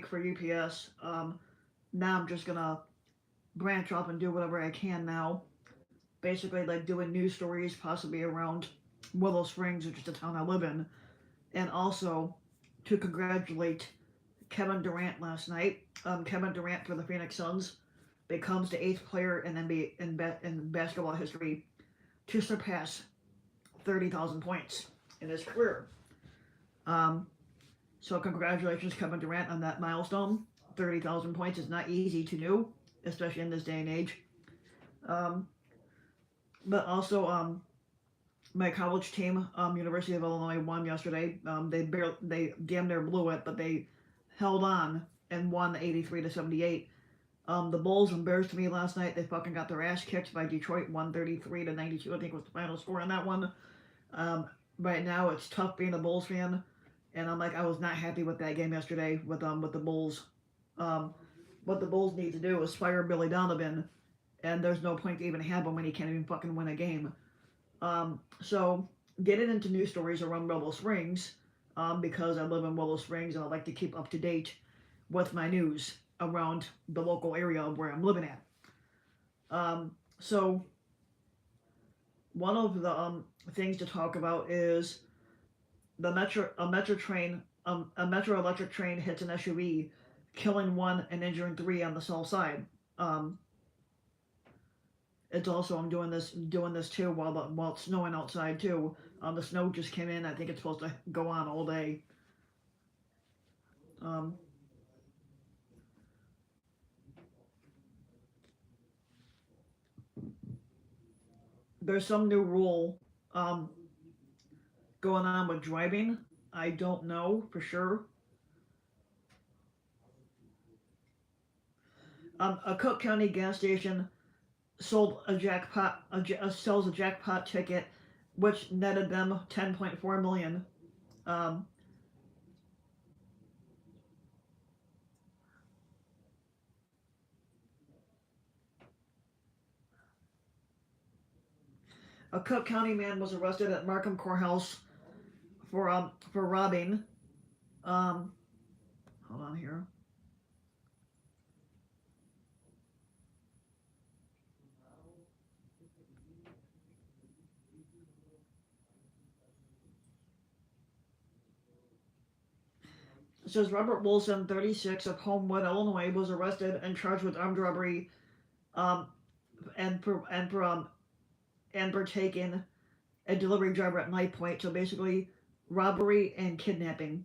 for UPS. Now I'm just gonna branch off and do whatever I can now. Basically, like doing news stories, possibly around Willow Springs, which is the town I live in, and also to congratulate Kevin Durant last night. Kevin Durant for the Phoenix Suns becomes the eighth player in NBA in basketball history to surpass 30,000 points in his career. Um, so congratulations, Kevin Durant, on that milestone. 30,000 points is not easy to do, especially in this day and age. Um, but also, my college team, University of Illinois, won yesterday. They damn near blew it, but they held on and won 83-78. The Bulls embarrassed me last night. They fucking got their ass kicked by Detroit, 133-92. I think was the final score on that one. Um, right now, it's tough being a Bulls fan, and I'm like, I was not happy with that game yesterday with the Bulls. What the Bulls need to do is fire Billy Donovan, and there's no point to even have him when he can't even fucking win a game. So getting into news stories around Willow Springs, because I live in Willow Springs and I like to keep up to date with my news around the local area where I'm living at. So one of the things to talk about is a metro electric train hits an SUV, killing one and injuring three on the south side. It's also I'm doing this too while it's snowing outside too. The snow just came in. I think it's supposed to go on all day. There's some new rule going on with driving. I don't know for sure. A Cook County gas station sold a jackpot sells a jackpot ticket, which netted them 10.4 million. Um, a Cook County man was arrested at Markham Courthouse for robbing. Um, hold on here. It says Robert Wilson, 36, of Homewood, Illinois, was arrested and charged with armed robbery, um, and for taking a delivery driver at knife point. So basically, robbery and kidnapping.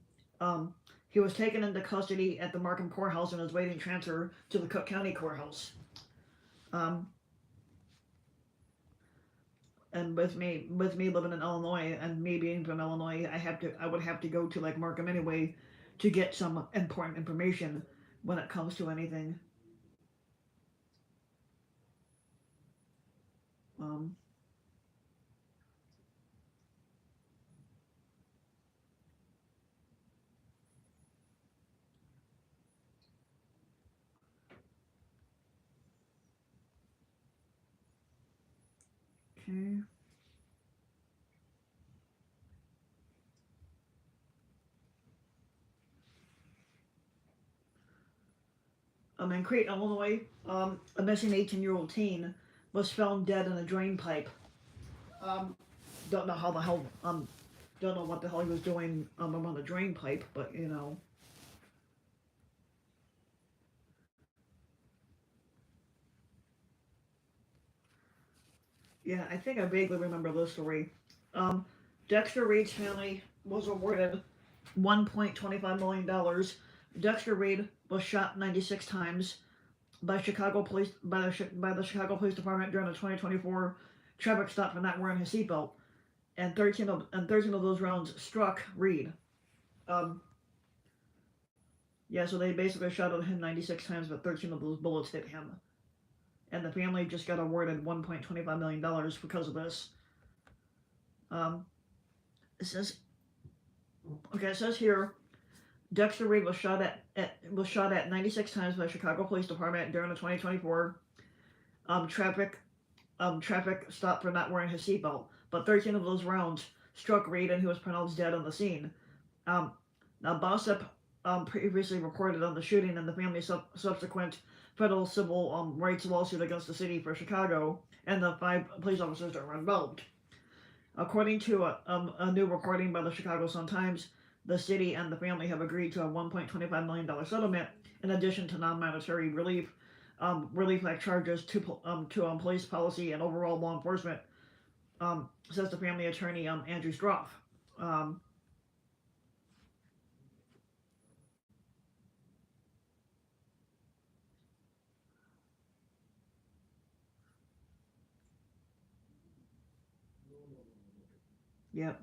He was taken into custody at the Markham Courthouse and is waiting transfer to the Cook County Courthouse. Um, and with me living in Illinois and me being from Illinois, I would have to go to like Markham anyway to get some important information when it comes to anything. Um, okay. In Crete, Illinois, a missing 18-year-old teen was found dead in a drain pipe. Um, don't know how the hell, don't know what the hell he was doing around the drain pipe, but you know. Yeah, I think I vaguely remember this story. Um, Dexter Reed's family was awarded $1.25 million. Dexter Reed was shot 96 times by the Chicago Police Department during the 2024 traffic stop for not wearing his seatbelt, and 13 of those rounds struck Reed. Um, yeah, so they basically shot at him 96 times, but 13 of those bullets hit him. And the family just got awarded $1.25 million because of this. It says, okay, it says here, Dexter Reed was shot at 96 times by the Chicago Police Department during the 2024 traffic stop for not wearing his seatbelt. But 13 of those rounds struck Reed, and he was pronounced dead on the scene. Now, previously reported on the shooting and the family's subsequent federal civil rights lawsuit against the city for Chicago and the 5 police officers that were involved. According to a new reporting by the Chicago Sun-Times, the city and the family have agreed to a $1.25 million settlement in addition to non-monetary relief like charges to police policy and overall law enforcement, says the family attorney Andrew Stroff. Um, yeah.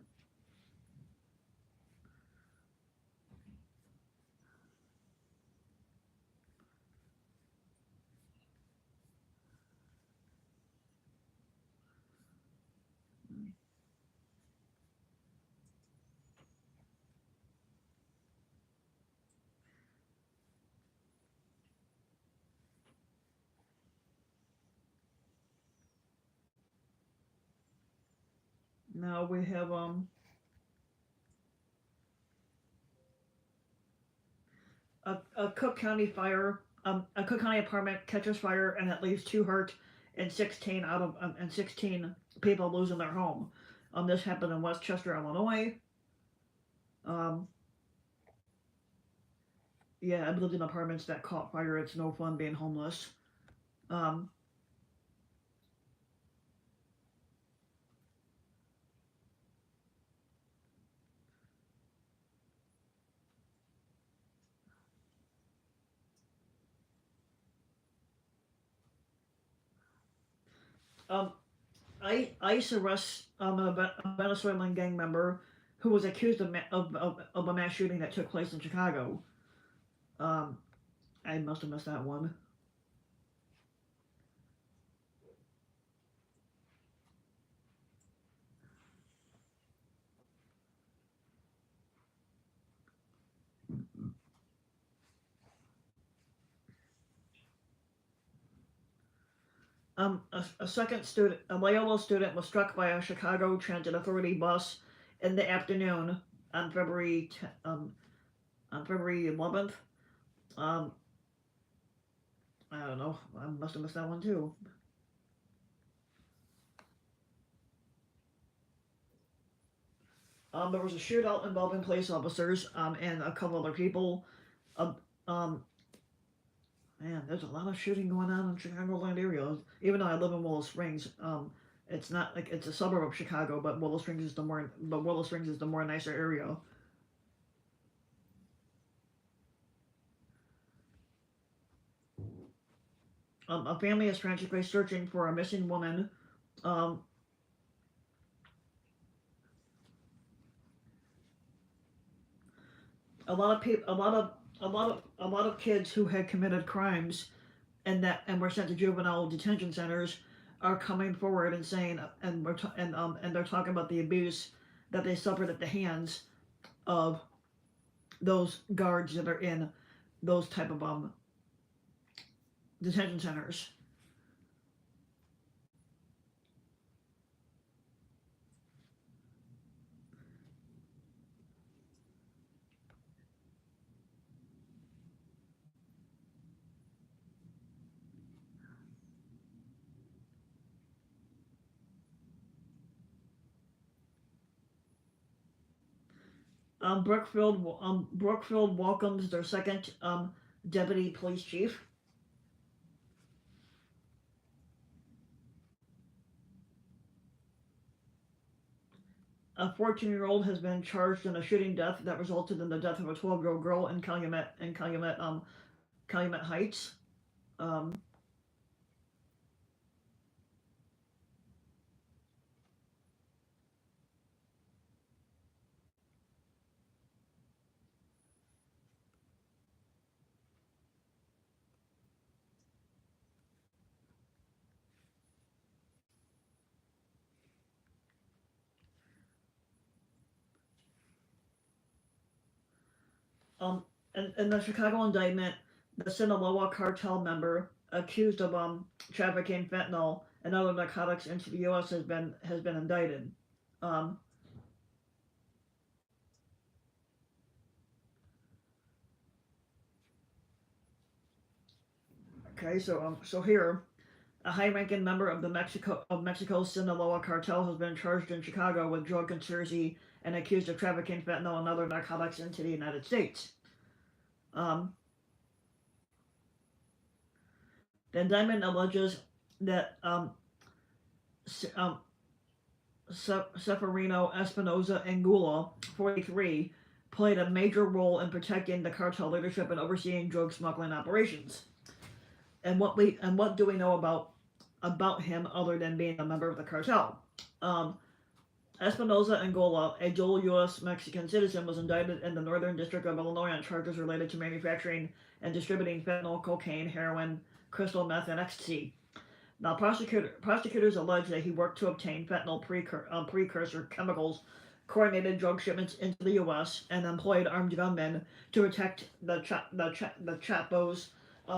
Now we have a Cook County fire. A Cook County apartment catches fire and it leaves 2 hurt and 16 people losing their home. This happened in Westchester, Illinois. Um, yeah, I've lived in apartments that caught fire. It's no fun being homeless. Um, um, ICE arrests a Venezuelan gang member who was accused of a mass shooting that took place in Chicago. Um, I must have missed that one. A second student, a Loyola student, was struck by a Chicago Transit Authority bus in the afternoon on February 11th. Um, I don't know. I must have missed that one too. There was a shootout involving police officers and a couple other people. Um, um, Man, there's a lot of shooting going on in Chicagoland area. Even though I live in Willow Springs, it's not like it's a suburb of Chicago, but Willow Springs is the more nicer area. A family is frantically searching for a missing woman. Um, a lot of people, a lot of kids who had committed crimes and were sent to juvenile detention centers are coming forward and saying and they're talking about the abuse that they suffered at the hands of those guards that are in those type of detention centers. Brookfield welcomes their second deputy police chief. A 14-year-old has been charged in a shooting death that resulted in the death of a 12-year-old girl in Calumet Heights. Um, um, in the Chicago indictment, the Sinaloa cartel member accused of trafficking fentanyl and other narcotics into the U.S. has been indicted. Um, Okay, so here, a high-ranking member of Mexico's Sinaloa cartel has been charged in Chicago with drug conspiracy and accused of trafficking fentanyl and other narcotics into the United States. Um, the indictment alleges that um, Seferino Espinoza Angula, 43, played a major role in protecting the cartel leadership and overseeing drug smuggling operations. And what do we know about him other than being a member of the cartel? Um, Espinoza Angola, a dual U.S. Mexican citizen, was indicted in the Northern District of Illinois on charges related to manufacturing and distributing fentanyl, cocaine, heroin, crystal meth, and ecstasy. Now, prosecutors allege that he worked to obtain fentanyl precursor chemicals, coordinated drug shipments into the U.S., and employed armed gunmen to protect the Chapos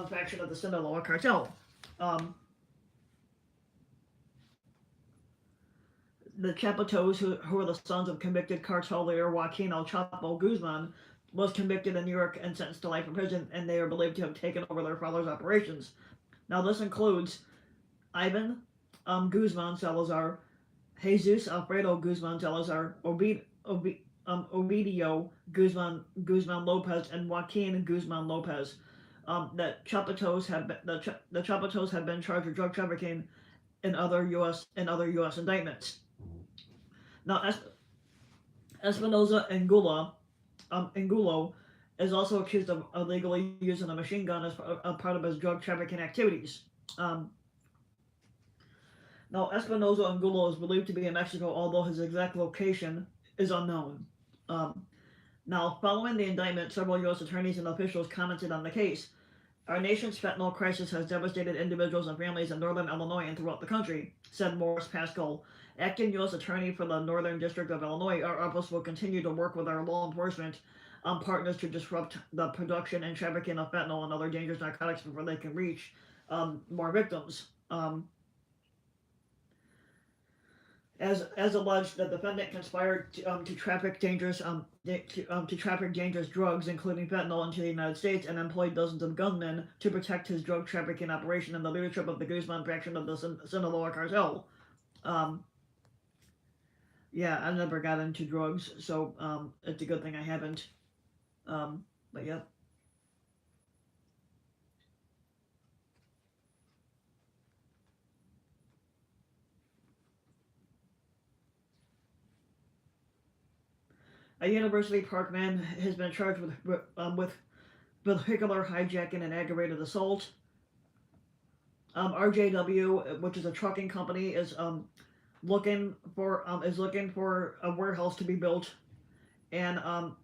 faction of the Sinaloa cartel. Um, the Chapatos, who are the sons of convicted cartel leader Joaquin El Chapo Guzman, was convicted in New York and sentenced to life in prison, and they are believed to have taken over their father's operations. Now, this includes Ivan Guzman Salazar, Jesus Alfredo Guzman Salazar, Ovidio Guzman Lopez, and Joaquin Guzman Lopez. The Chapatos have been charged with drug trafficking in other U.S. indictments. Now, Espinoza Angulo is also accused of illegally using a machine gun as part of his drug trafficking activities. Um, Now, Espinoza Angulo is believed to be in Mexico, although his exact location is unknown. Um, Now, following the indictment, several U.S. attorneys and officials commented on the case. Our nation's fentanyl crisis has devastated individuals and families in northern Illinois and throughout the country, said Morris Pascal, acting U.S. Attorney for the Northern District of Illinois. Our office will continue to work with our law enforcement partners to disrupt the production and trafficking of fentanyl and other dangerous narcotics before they can reach more victims. As alleged, the defendant conspired to traffic dangerous drugs, including fentanyl, into the United States, and employed dozens of gunmen to protect his drug trafficking operation and the leadership of the Guzman faction of the Sinaloa cartel. Um, yeah, I never got into drugs, so it's a good thing I haven't. But yeah. A University Park man has been charged with vehicular hijacking and aggravated assault. RJW, which is a trucking company, is looking for a warehouse to be built, and um,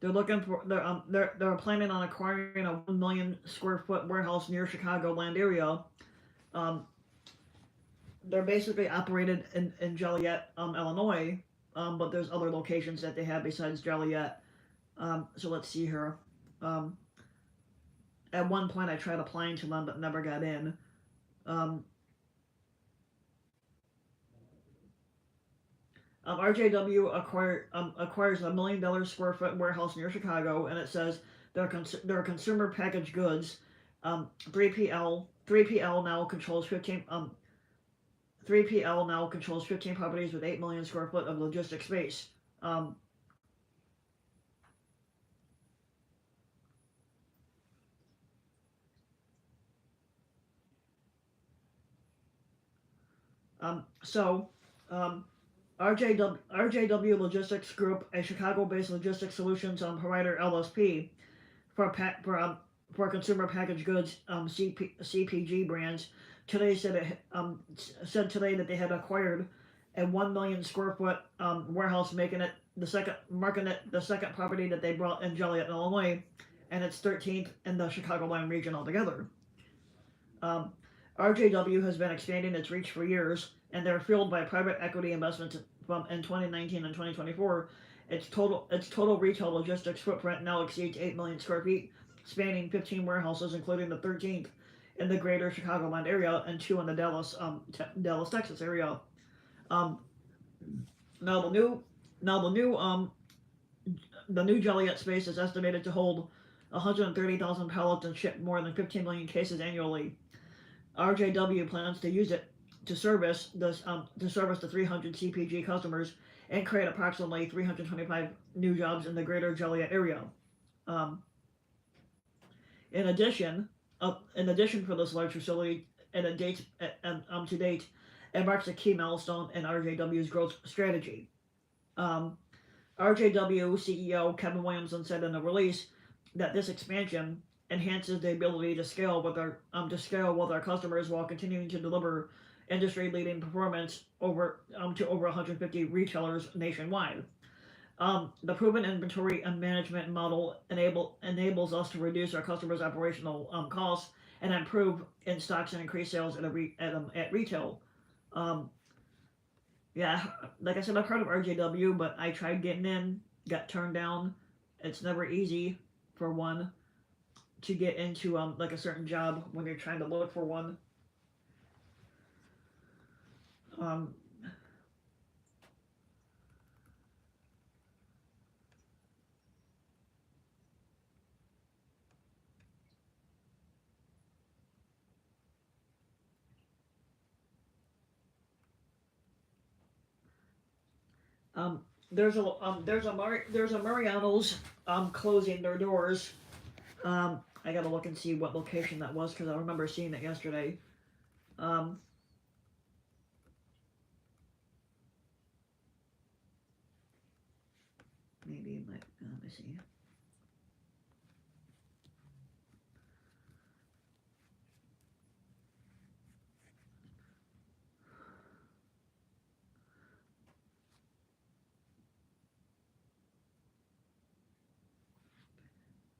they're planning on acquiring a 1 million square foot warehouse near Chicagoland area. Um, they're basically operated in Joliet, Illinois, but there's other locations that they have besides Joliet. So let's see here. Um, at one point, I tried applying to them, but never got in. RJW acquires a $1 million square foot warehouse near Chicago, and it says they're consumer packaged goods. 3PL now controls 15 properties with 8 million square foot of logistic space. Um, so RJW Logistics Group, a Chicago-based logistics solutions provider (LSP) for consumer packaged goods CPG brands, today said today that they had acquired a 1 million square foot warehouse, making it the second property that they brought in Joliet, Illinois, and its 13th in the Chicagoland region altogether. Um, RJW has been expanding its reach for years, and they're fueled by private equity investments from in 2019 and 2024. Its total retail logistics footprint now exceeds 8 million square feet, spanning 15 warehouses, including the 13th in the greater Chicagoland area and 2 in the Dallas, Texas area. Um, now the new Joliet space is estimated to hold 130,000 pallets and ship more than 15 million cases annually. RJW plans to use it to service the 300 CPG customers and create approximately 325 new jobs in the greater Joliet area. Um, in addition, in addition for this large facility, and it dates to date, it marks a key milestone in RJW's growth strategy. Um, RJW CEO Kevin Williamson said in a release that this expansion enhances the ability to scale with our customers while continuing to deliver industry-leading performance to over 150 retailers nationwide. The proven inventory and management model enables us to reduce our customers' operational costs and improve in stocks and increase sales at retail. Um, yeah, like I said, I've heard of RJW, but I tried getting in, got turned down. It's never easy for one to get into like a certain job when you're trying to look for one. Um, um, there's a Mariano's closing their doors. I gotta look and see what location that was because I remember seeing it yesterday. Um, maybe it might. Let me see.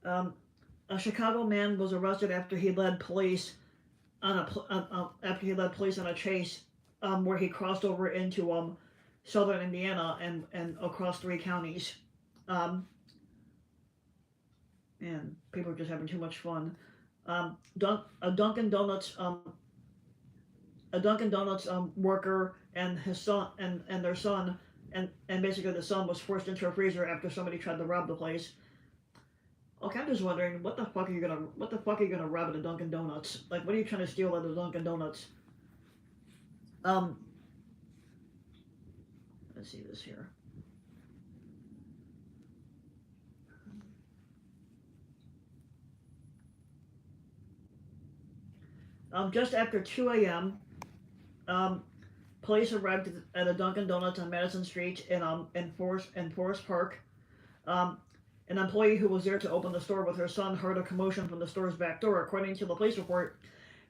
Um, a Chicago man was arrested after he led police on a chase where he crossed over into southern Indiana and across three counties. Um, and people are just having too much fun. Um, Dun- a Dunkin' Donuts a Dunkin' Donuts worker and his son and their son and basically the son was forced into a freezer after somebody tried to rob the place. Okay, I'm just wondering what the fuck are you gonna rob at a Dunkin' Donuts? Like, what are you trying to steal at a Dunkin' Donuts? Um, let's see this here. Just after 2 a.m., um, police arrived at a Dunkin' Donuts on Madison Street in Forest Park. Um, an employee who was there to open the store with her son heard a commotion from the store's back door. According to the police report,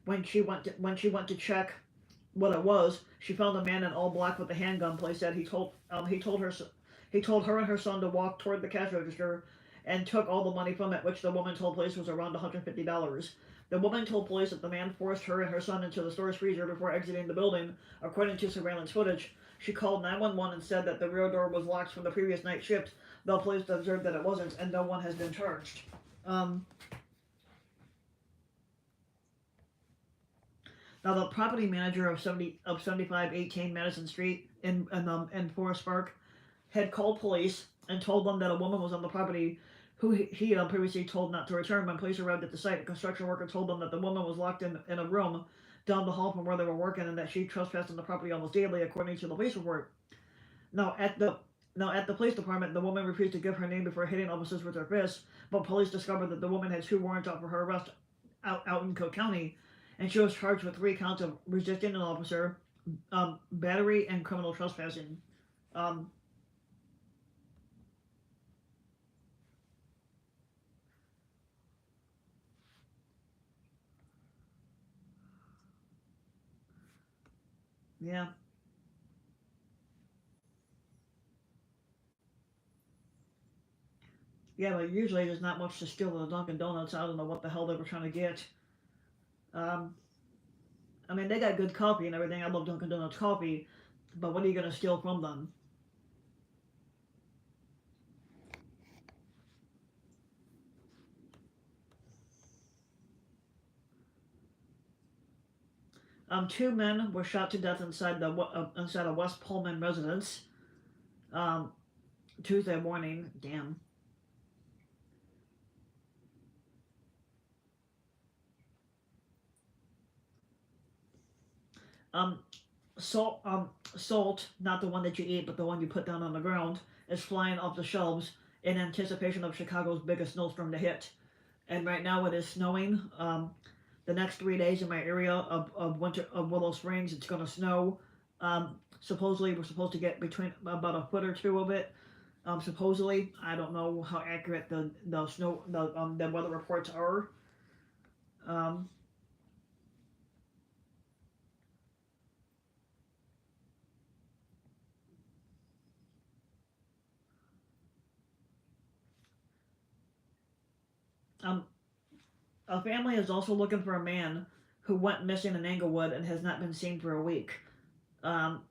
when she went to check what it was, she found a man in all black with a handgun. Police said he told her and her son to walk toward the cash register and took all the money from it, which the woman told police was around $150. The woman told police that the man forced her and her son into the store's freezer before exiting the building. According to surveillance footage, she called 911 and said that the rear door was locked from the previous night shift, though police observed that it wasn't, and no one has been charged. Um, Now, the property manager of 7518 Madison Street in Forest Park had called police and told them that a woman was on the property who he had previously told not to return. When police arrived at the site, a construction worker told them that the woman was locked in a room down the hall from where they were working and that she trespassed on the property almost daily, according to the police report. Now, at the police department, the woman refused to give her name before hitting officers with her fists, but police discovered that the woman had two warrants out for her arrest out in Cook County, and she was charged with 3 counts of resisting an officer, battery, and criminal trespassing. Um, yeah, yeah, but usually there's not much to steal at a Dunkin' Donuts. I don't know what the hell they were trying to get. Um, I mean, they got good coffee and everything. I love Dunkin' Donuts coffee, but what are you gonna steal from them? 2 men were shot to death inside a West Pullman residence um, Tuesday morning. Damn. Um, salt, not the one that you eat, but the one you put down on the ground, is flying off the shelves in anticipation of Chicago's biggest snowstorm to hit. And right now it is snowing. The next 3 days in my area of winter of Willow Springs, it's going to snow. Supposedly, we're supposed to get between about a foot or two of it. Supposedly, I don't know how accurate the weather reports are. Um, um, a family is also looking for a man who went missing in Englewood and has not been seen for a week. Um,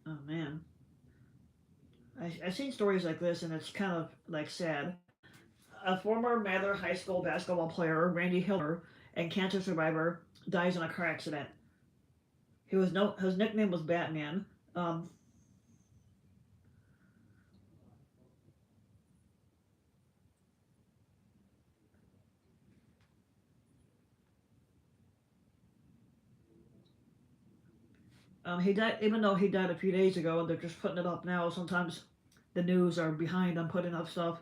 oh man, I've seen stories like this and it's kind of like sad. A former Mather High School basketball player, Randy Hiller, and cancer survivor, dies in a car accident. His nickname was Batman. Um, he died even though he died a few days ago, and they're just putting it up now. Sometimes the news are behind on putting up stuff.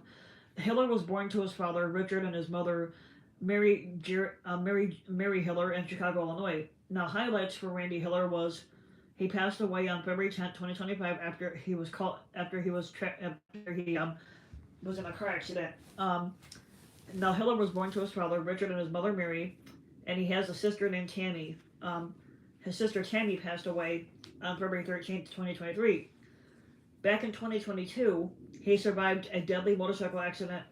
Hiller was born to his father Richard and his mother Mary Hiller in Chicago, Illinois. Now, highlights for Randy Hiller was he passed away on February 10th, 2025, after he was in a car accident. Now, Hiller was born to his father Richard and his mother Mary, and he has a sister named Tammy. His sister Tammy passed away on February 13th, 2023. Back in 2022, he survived a deadly motorcycle accident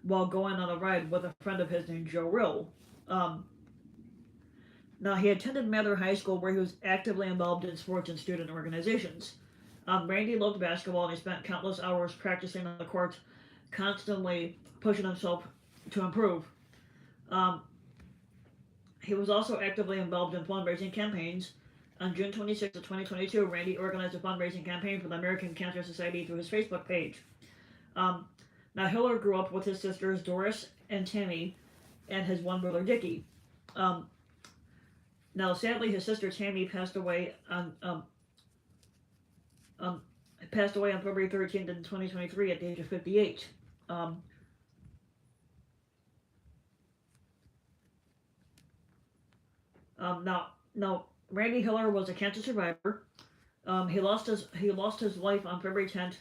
while going on a ride with a friend of his named Joe Rill. Um, Now, he attended Mather High School where he was actively involved in sports and student organizations. Randy loved basketball and he spent countless hours practicing on the court, constantly pushing himself to improve. Um, he was also actively involved in fundraising campaigns. On June 26th of 2022, Randy organized a fundraising campaign for the American Cancer Society through his Facebook page. Um, Now, Hiller grew up with his sisters Doris and Tammy and his one brother Dickie. Um, Now, sadly, his sister Tammy um, passed away on February 13th, 2023, at the age of 58. Um, now, Randy Hiller was a cancer survivor. He lost his life on February 10th,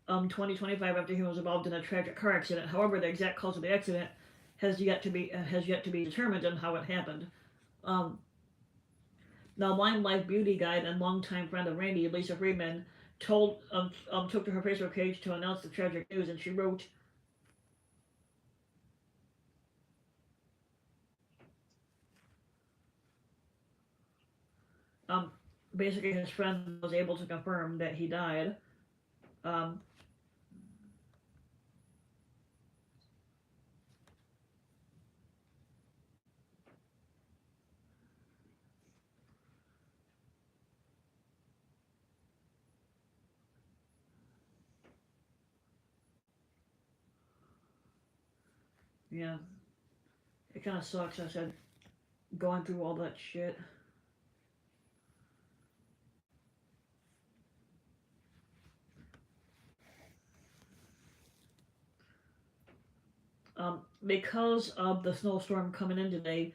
2025, after he was involved in a tragic car accident. However, the exact cause of the accident has yet to be determined and how it happened. Um, Now, Limelight beauty guide and longtime friend of Randy, Lisa Friedman, took to her Facebook page to announce the tragic news, and she wrote, um, basically his friend was able to confirm that he died. Um, yeah, it kind of sucks. I said going through all that shit. Because of the snowstorm coming in today,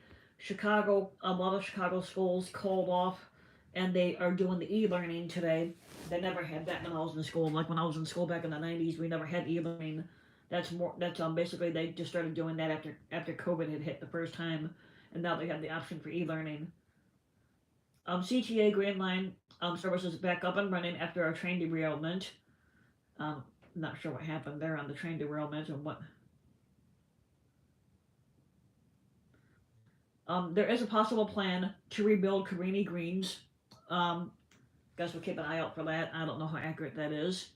a lot of Chicago schools called off, and they are doing the e-learning today. They never had that when I was in school. Like when I was in school back in the '90s, we never had e-learning. That's basically they just started doing that after COVID had hit the first time, and now they have the option for e-learning. CTA Green Line services back up and running after a train derailment. Um, Not sure what happened there on the train derailment and what. There is a possible plan to rebuild Cabrini Greens. Um, Guess we'll keep an eye out for that. I don't know how accurate that is.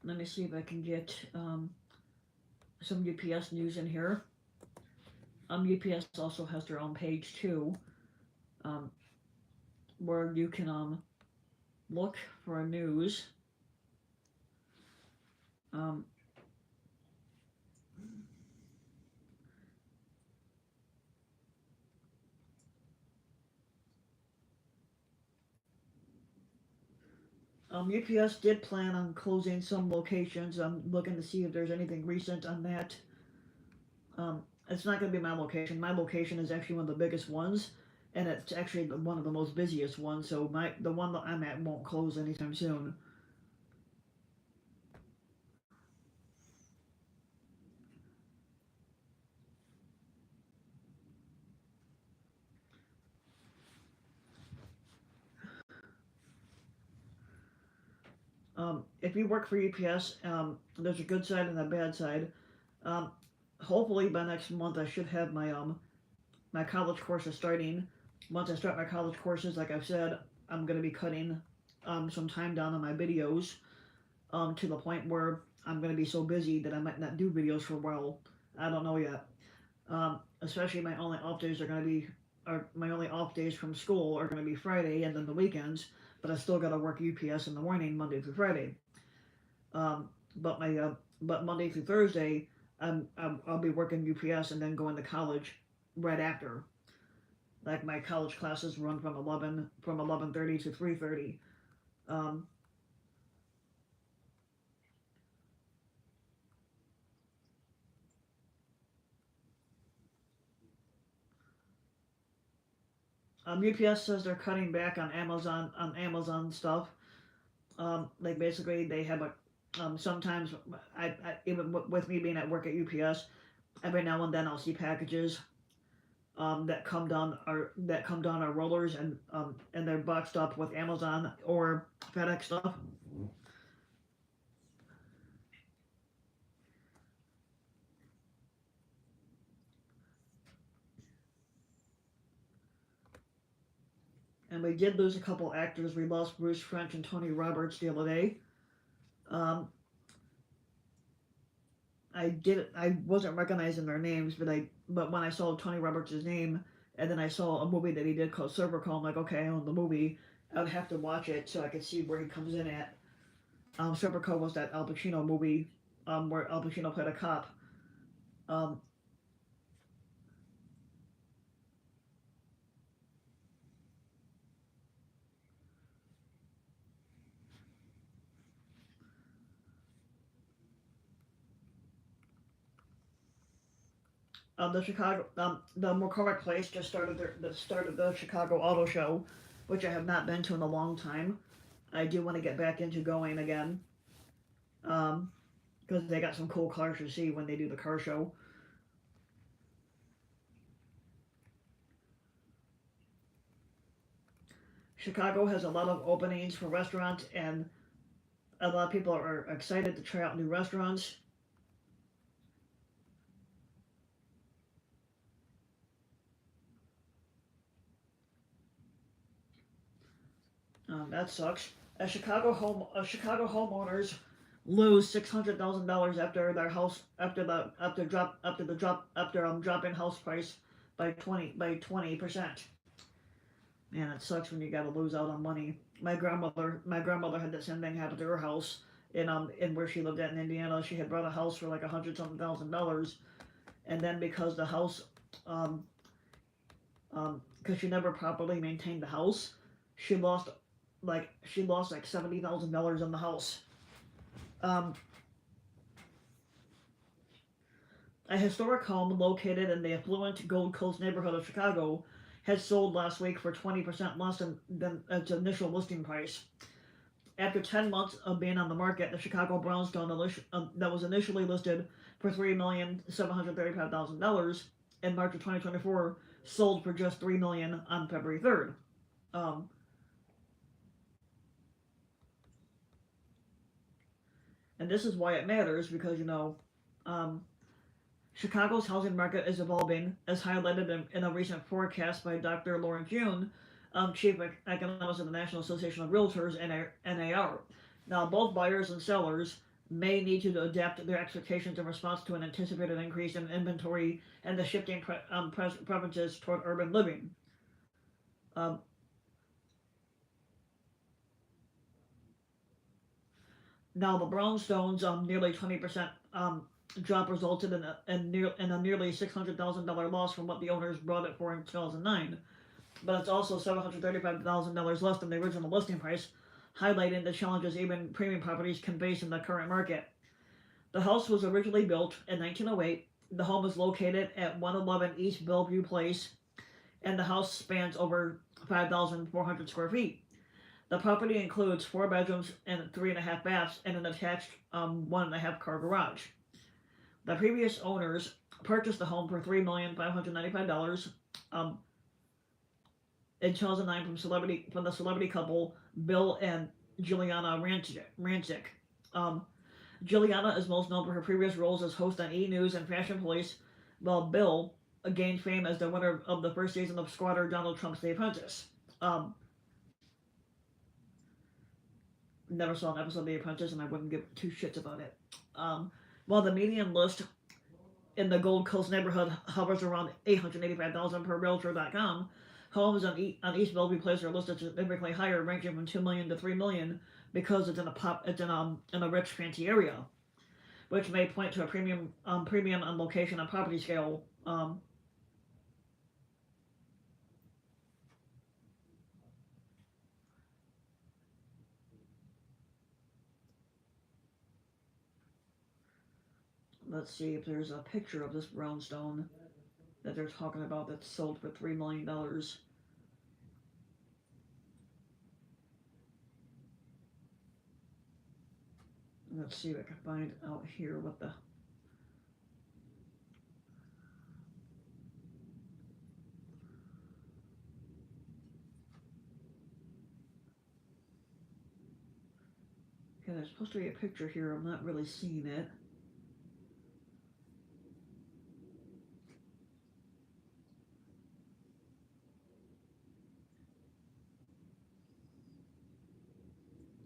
Let me see if I can get some UPS news in here. UPS also has their own page too, um, where you can look for news. Um, UPS did plan on closing some locations. I'm looking to see if there's anything recent on that. It's not going to be my location. My location is actually one of the biggest ones, and it's actually one of the most busiest ones. So the one that I'm at won't close anytime soon. If you work for UPS, there's a good side and a bad side. Um, Hopefully by next month I should have my college courses starting. Once I start my college courses, like I've said, I'm going to be cutting some time down on my videos to the point where I'm going to be so busy that I might not do videos for a while. I don't know yet. Especially my only off days are going to be, or my only off days from school are going to be Friday and then the weekends. But I still got to work UPS in the morning, Monday through Friday. Um, but Monday through Thursday, I'll be working UPS and then going to college right after. Like my college classes run from 11:30 to 3:30. Um, UPS says they're cutting back on Amazon stuff. Like basically they have a sometimes even with me being at work at UPS, every now and then I'll see packages that come down our rollers and they're boxed up with Amazon or FedEx stuff. And we did lose a couple actors. We lost Bruce French and Tony Roberts the other day. Um, I wasn't recognizing their names, but when I saw Tony Roberts' name and then I saw a movie that he did called Server Call, I'm like, okay, I own the movie. I would have to watch it so I could see where he comes in at. Server Call was that Al Pacino movie where Al Pacino played a cop. Um, the more correct place just started the Chicago Auto Show, which I have not been to in a long time. I do want to get back into going again, um, because they got some cool cars to see when they do the car show. Chicago has a lot of openings for restaurants, and a lot of people are excited to try out new restaurants. That sucks. Chicago homeowners lose $600,000 after their house after dropping house price by 20%. Man, it sucks when you gotta lose out on money. My grandmother had the same thing happen to her house in where she lived at in Indiana. She had bought a house for like $100 something thousand, and then because the house um because she never properly maintained the house, she lost like $70,000 on the house. Um, a historic home located in the affluent Gold Coast neighborhood of Chicago had sold last week for 20% less than its initial listing price. After 10 months of being on the market, the Chicago brownstone that was initially listed for $3,735,000 in March of 2024 sold for just $3 million on February 3rd. Um, and this is why it matters because um, Chicago's housing market is evolving, as highlighted in a recent forecast by Dr. Lauren June, Chief Economist of the National Association of Realtors, NAR. Now, both buyers and sellers may need to adapt their expectations in response to an anticipated increase in inventory and the shifting preferences toward urban living. Um, Now, the brownstones nearly 20% drop resulted in a nearly $600,000 loss from what the owners brought it for in 2009. But it's also $735,000 less than the original listing price, highlighting the challenges even premium properties can face in the current market. The house was originally built in 1908. The home is located at 111 East Bellevue Place, and the house spans over 5,400 square feet. The property includes 4 bedrooms and 3.5 baths and an attached 1.5 car garage. The previous owners purchased the home for $3,595 um, in 2009 from the celebrity couple Bill and Juliana Rancic. Um, Juliana is most known for her previous roles as host on E! News and Fashion Police, while Bill gained fame as the winner of the first season of Squatter Donald Trump's The Apprentice. Never saw an episode of The Apprentice, and I wouldn't give two shits about it. Um, while the median list in the Gold Coast neighborhood hovers around 885,000 per Realtor.com, homes on East Bellevue Place are listed significantly higher, ranging from 2 million to 3 million, because it's in a rich, fancy area, which may point to a premium on location and property scale. Let's see if there's a picture of this brownstone that they're talking about that's sold for $3 million. Let's see if I can find out here what the. Okay, there's supposed to be a picture here. I'm not really seeing it.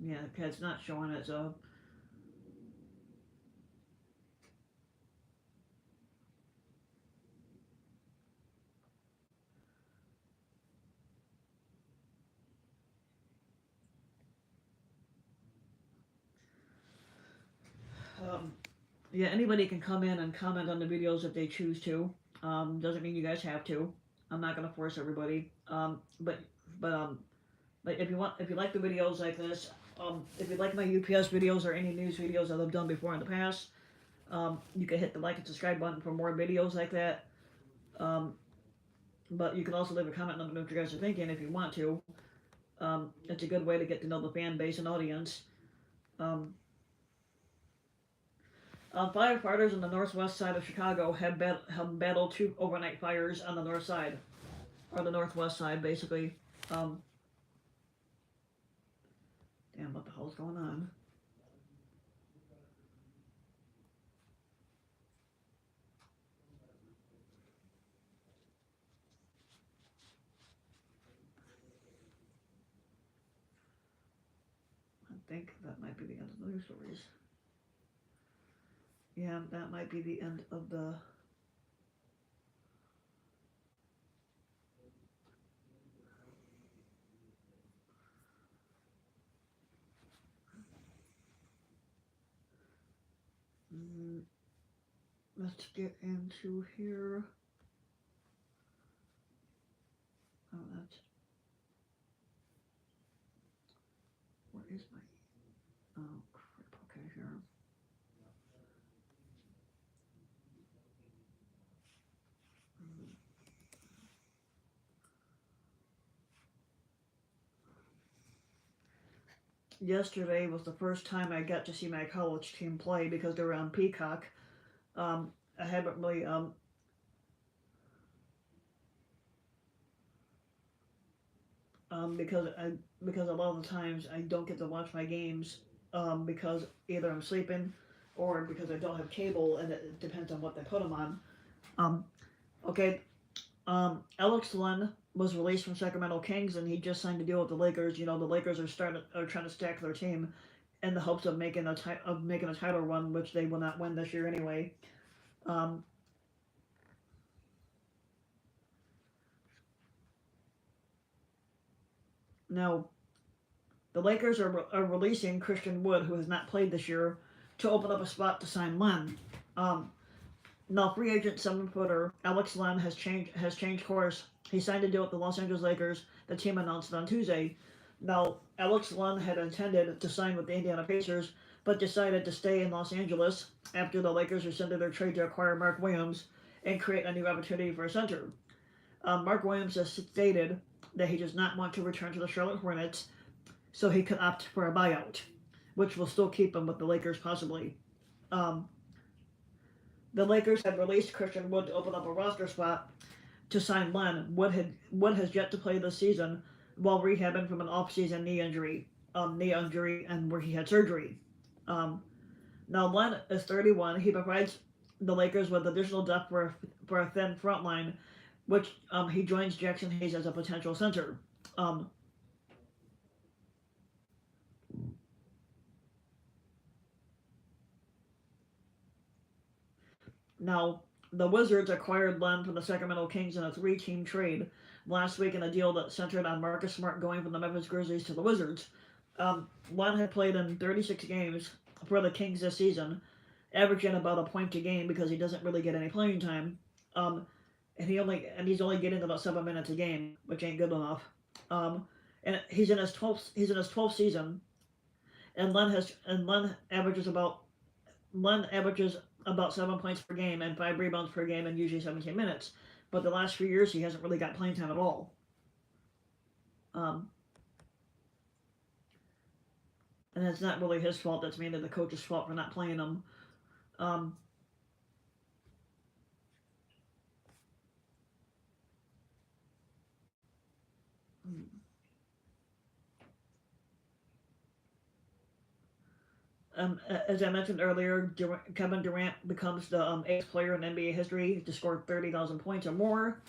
Yeah, okay, it's not showing it, so. Yeah, anybody can come in and comment on the videos if they choose to. Doesn't mean you guys have to. I'm not gonna force everybody. But like if you like the videos like this, if you like my UPS videos or any news videos that I've done before in the past, you can hit the like and subscribe button for more videos like that. Um, but you can also leave a comment and let me know what you guys are thinking if you want to. It's a good way to get to know the fan base and audience. Um, Firefighters on the northwest side of Chicago have battled 2 overnight fires on the north side, or the northwest side, basically. Um, Damn, what the hell's going on? I think that might be the end of the news stories. Yeah, that might be the end of the. Let's get into here. Oh, that's. Where is my. Oh, crap. Okay, here. Yesterday was the first time I got to see my college team play because they were on Peacock. I haven't really because a lot of the times I don't get to watch my games because either I'm sleeping or because I don't have cable, and it depends on what they put them on. Um, okay, Alex Len was released from Sacramento Kings, and he just signed a deal with the Lakers. You know, the Lakers are trying to stack their team. in the hopes of making a title run, which they will not win this year anyway. Um, Now the Lakers are releasing Christian Wood, who has not played this year, to open up a spot to sign Len. Um, Now free agent 7-footer Alex Len has changed course. He signed a deal with the Los Angeles Lakers. The team announced it on Tuesday. Now Alex Len had intended to sign with the Indiana Pacers, but decided to stay in Los Angeles after the Lakers rescinded their trade to acquire Mark Williams and create a new opportunity for a center. Mark Williams has stated that he does not want to return to the Charlotte Hornets, so he could opt for a buyout, which will still keep him with the Lakers possibly. Um, the Lakers had released Christian Wood to open up a roster spot to sign Len. Wood has yet to play this season while rehabbing from an off-season knee injury, and where he had surgery. Um, Now Len is 31. He provides the Lakers with additional depth for a thin front line, which he joins Jackson Hayes as a potential center. Um, Now, the Wizards acquired Len from the Sacramento Kings in a three-team trade last week in a deal that centered on Marcus Smart going from the Memphis Grizzlies to the Wizards. Len had played in 36 games for the Kings this season, averaging about a point a game because he doesn't really get any playing time. Um, he's only getting about 7 minutes a game, which ain't good enough. And he's in his 12th season, and Len averages about 7 points per game and 5 rebounds per game, and usually 17 minutes. But the last few years, he hasn't really got playing time at all. Um, and it's not really his fault. That's mainly the coach's fault for not playing him. Um, as I mentioned earlier, Kevin Durant becomes the eighth player in NBA history to score 30,000 points or more.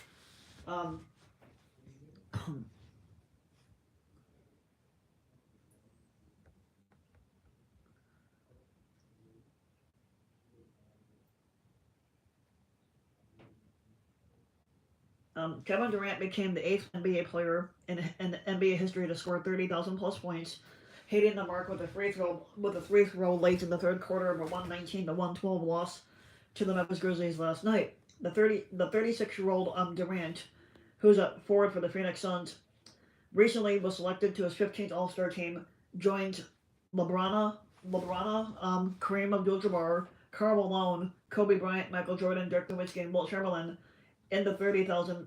Um, Kevin Durant became the eighth NBA player in NBA history to score 30,000 plus points, hitting the mark with a free throw late in the third quarter of a 119 to 112 loss to the Memphis Grizzlies last night. The 36-year-old Durant, who's a forward for the Phoenix Suns, recently was selected to his 15th All-Star team, joined Kareem Abdul-Jabbar, Karl Malone, Kobe Bryant, Michael Jordan, Dirk Nowitzki, and Wilt Chamberlain in the 30,000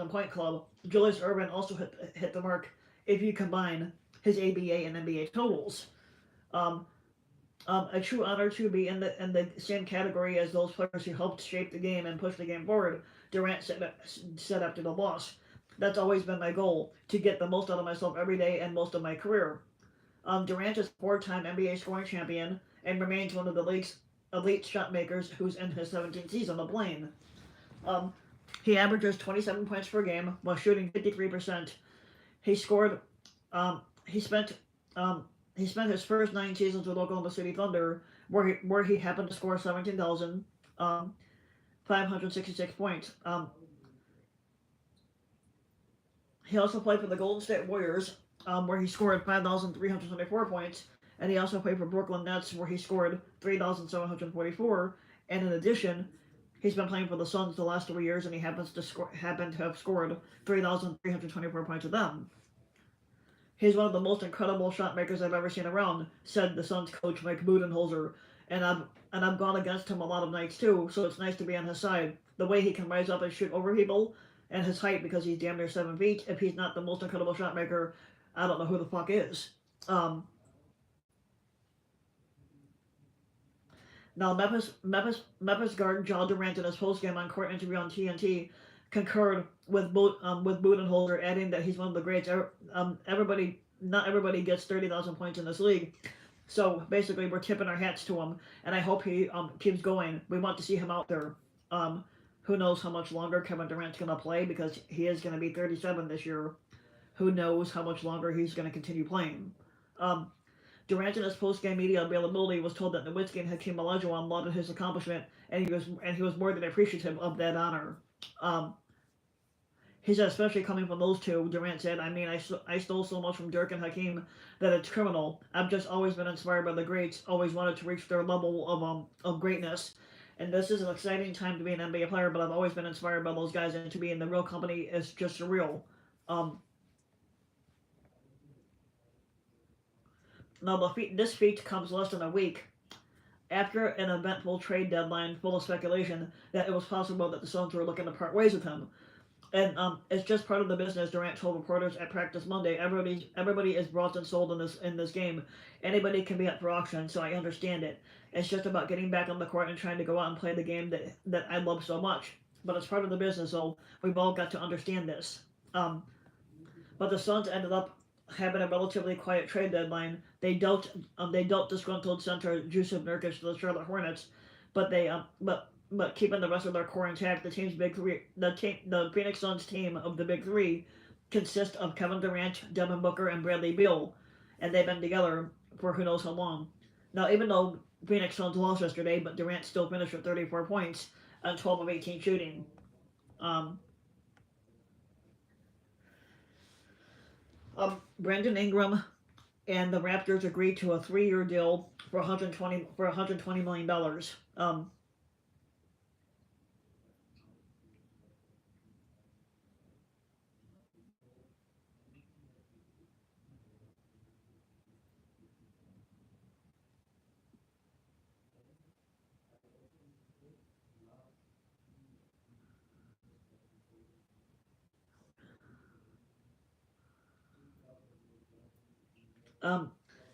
point club. Julius Erving also hit the mark if you combine his ABA and NBA totals. Um, a true honor to be in the same category as those players who helped shape the game and push the game forward. Durant said after the loss, "That's always been my goal, to get the most out of myself every day and most of my career." Durant is a four-time NBA scoring champion and remains one of the league's elite shot makers, who's in his 17th season of playing. Um, he averages 27 points per game while shooting 53%. He scored. He spent. He spent his first 9 seasons with Oklahoma City Thunder, where he happened to score 17,566 points. He also played for the Golden State Warriors, where he scored 5,324 points, and he also played for Brooklyn Nets, where he scored 3,744. And in addition, he's been playing for the Suns the last 3 years, and he happened to have scored 3,324 points with them. "He's one of the most incredible shot makers I've ever seen around," said the Suns coach Mike Budenholzer. And I've gone against him a lot of nights too, so it's nice to be on his side. The way he can rise up and shoot over people, and his height, because he's damn near 7 feet. If he's not the most incredible shot maker, I don't know who the fuck is. Now, Memphis guard Ja Durant, in his post-game on-court interview on TNT, concurred with Budenholzer, adding that he's one of the greats. Not everybody gets 30,000 points in this league, so basically we're tipping our hats to him, and I hope he keeps going. We want to see him out there. Who knows how much longer Kevin Durant's gonna play, because he is gonna be 37 this year. Who knows how much longer he's gonna continue playing. Um, Durant in his post-game media availability was told that Nowitzki and Hakeem Olajuwon lauded his accomplishment, and he was more than appreciative of that honor. Um, he said, especially coming from those two, Durant said, I mean, I stole so much from Dirk and Hakeem that it's criminal. I've just always been inspired by the greats, always wanted to reach their level of greatness. And this is an exciting time to be an NBA player, but I've always been inspired by those guys, and to be in the real company is just surreal. Um, Now, this feat comes less than a week after an eventful trade deadline full of speculation that it was possible that the Suns were looking to part ways with him. And it's just part of the business. Durant told reporters at practice Monday, everybody is bought and sold in this game. Anybody can be up for auction, so I understand it. It's just about getting back on the court and trying to go out and play the game that I love so much. But it's part of the business, so we've all got to understand this. Um, but the Suns ended up having a relatively quiet trade deadline. They dealt disgruntled center Jusuf Nurkic to the Charlotte Hornets, but but keeping the rest of their core intact. The Phoenix Suns team of the big three consists of Kevin Durant, Devin Booker, and Bradley Beal, and they've been together for who knows how long. Now, even though Phoenix Suns lost yesterday, but Durant still finished with 34 points on 12 of 18 shooting. Um, Brandon Ingram and the Raptors agreed to a 3-year deal for 120 million dollars. Um,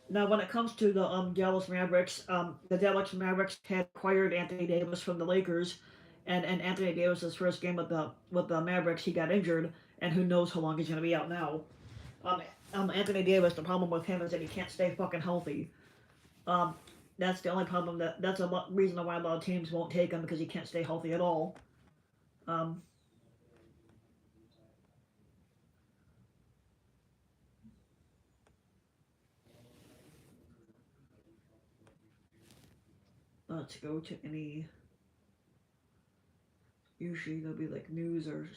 Now, when it comes to the Dallas Mavericks, the Dallas Mavericks had acquired Anthony Davis from the Lakers, and Anthony Davis's first game with the Mavericks, he got injured, and who knows how long he's going to be out now. Um, Anthony Davis, the problem with him is that he can't stay fucking healthy. Um, that's the only problem. That's a reason why a lot of teams won't take him, because he can't stay healthy at all. Um, let's go to any. Usually there'll be like news or.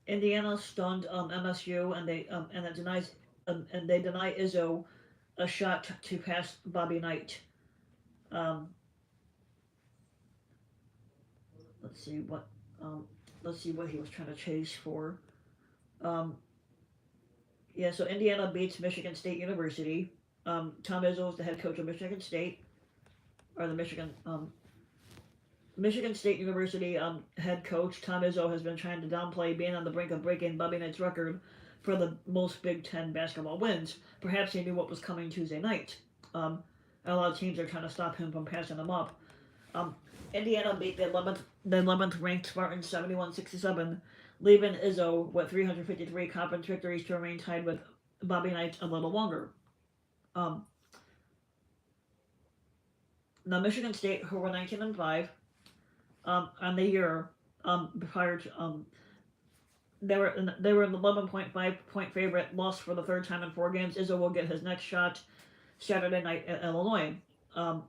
Indiana stunned MSU, and they deny Izzo a shot to pass Bobby Knight. Um, let's see what um, let's see what he was trying to chase for. Um, yeah, so Indiana beats Michigan State University. Tom Izzo is the head coach of Michigan State, or the Michigan State University head coach Tom Izzo has been trying to downplay being on the brink of breaking Bobby Knight's record for the most Big Ten basketball wins. Perhaps he knew what was coming Tuesday night. Um, a lot of teams are trying to stop him from passing them up. Um, Indiana beat the 11th ranked Spartans 71-67, leaving Izzo with 353 conference victories to remain tied with Bobby Knight a little longer. Um, Now Michigan State, who were 19-5, on the year prior to they were an 11.5 point favorite, lost for the third time in 4 games. Izzo will get his next shot Saturday night at Illinois. Um,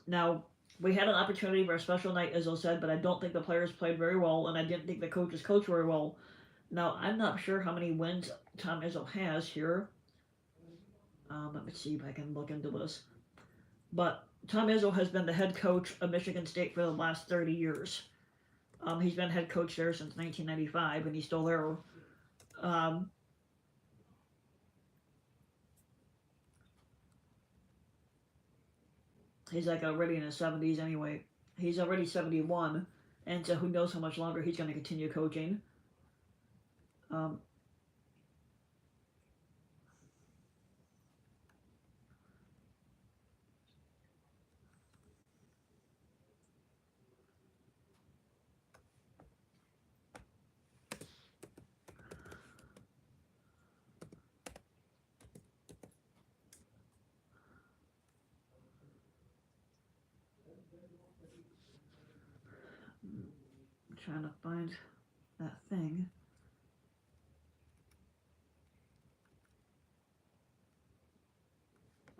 Now, we had an opportunity for a special night, Izzo said, but I don't think the players played very well, and I didn't think the coaches coached very well. Now, I'm not sure how many wins Tom Izzo has here. Let me see if I can look into this. But Tom Izzo has been the head coach of Michigan State for the last 30 years. He's been head coach there since 1995, and he's still there. Um, he's like already in his 70s anyway. He's already 71, and so who knows how much longer he's going to continue coaching. Um, trying to find that thing.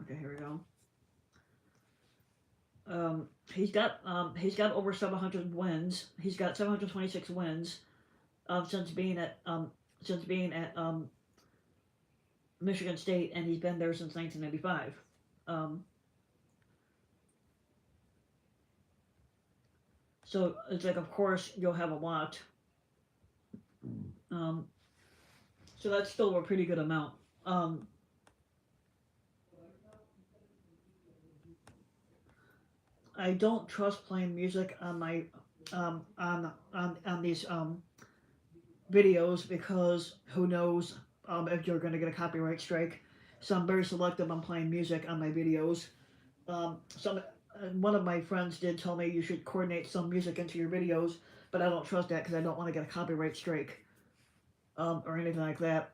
Okay, here we go. He's got over 700 wins. He's got 726 wins since being at Michigan State, and he's been there since 1995. Um, so it's like, of course, you'll have a lot. Um, so that's still a pretty good amount. Um, I don't trust playing music on my on these videos because who knows if you're going to get a copyright strike. So I'm very selective on playing music on my videos. Some One of my friends did tell me you should coordinate some music into your videos, but I don't trust that because I don't want to get a copyright strike or anything like that.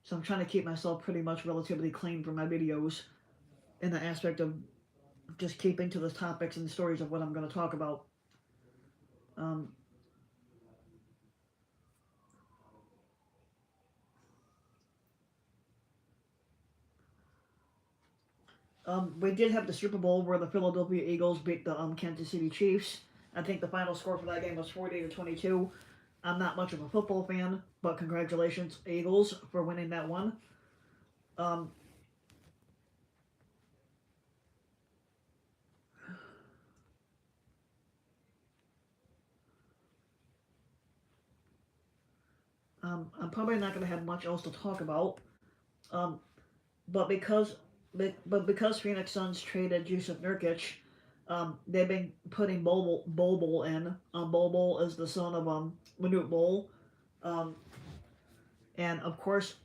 So I'm trying to keep myself pretty much relatively clean for my videos in the aspect of just keeping to the topics and stories of what I'm going to talk about. Um, we did have the Super Bowl where the Philadelphia Eagles beat the Kansas City Chiefs. I think the final score for that game was 40-22. I'm not much of a football fan, but congratulations, Eagles, for winning that one. Um, I'm probably not going to have much else to talk about. Um, but because because Phoenix Suns traded Jusuf Nurkic, they've been putting Bol in. Bol is the son of Manute Bol, um, and of course,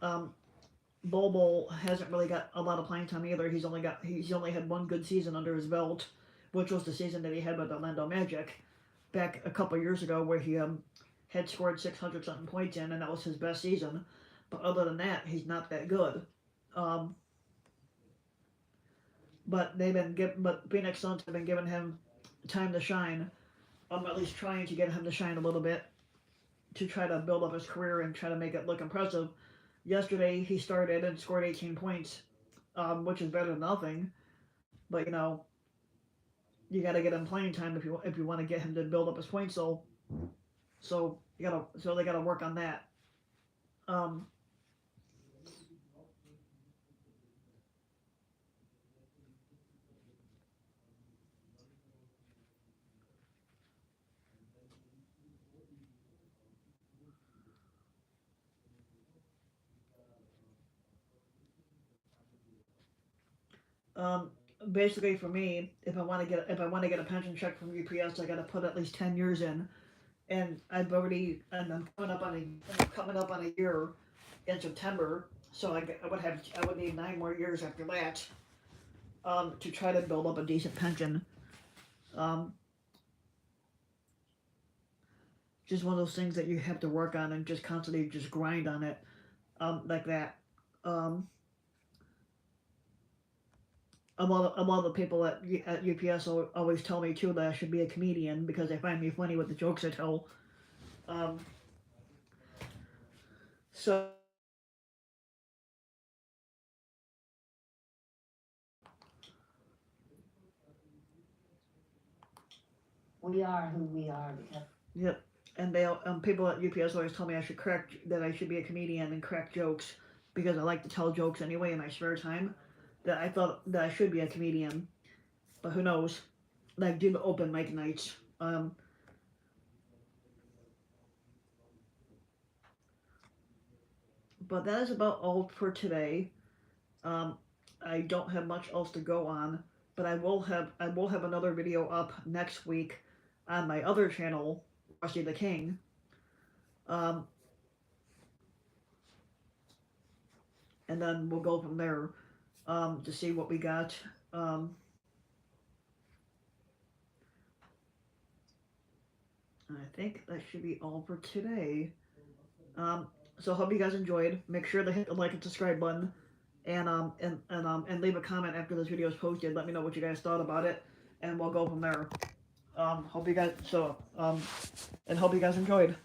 um, Bol hasn't really got a lot of playing time either. He's only had one good season under his belt, which was the season that he had with Orlando Magic back a couple years ago, where he had scored 600 something points in, and that was his best season. But other than that, he's not that good. Um, but Phoenix Suns have been giving him time to shine. At least trying to get him to shine a little bit to try to build up his career and try to make it look impressive. Yesterday he started and scored 18 points, which is better than nothing. But you got to get him playing time if you want to get him to build up his points. So they got to work on that. Um, um, Basically for me, if I want to get a pension check from UPS, I got to put at least 10 years in, and I'm coming up on a year in September, so I would need 9 more years after that to try to build up a decent pension. Um, just one of those things that you have to work on and just constantly just grind on it like that. Um, a lot of the people at UPS always tell me too that I should be a comedian because they find me funny with the jokes I tell. Um, so We are who we are because yep, and people at UPS always tell me I should be a comedian and crack jokes because I like to tell jokes anyway in my spare time. That I thought that I should be a comedian, but who knows? Like do the open mic nights. But that is about all for today. Um, I don't have much else to go on, but I will have another video up next week on my other channel, Rusty the King. Um, and then we'll go from there to see what we got. Um, I think that should be all for today. So hope you guys enjoyed. Make sure to hit the like and subscribe button, and leave a comment after this video is posted. Let me know what you guys thought about it, and we'll go from there. Hope you guys and hope you guys enjoyed.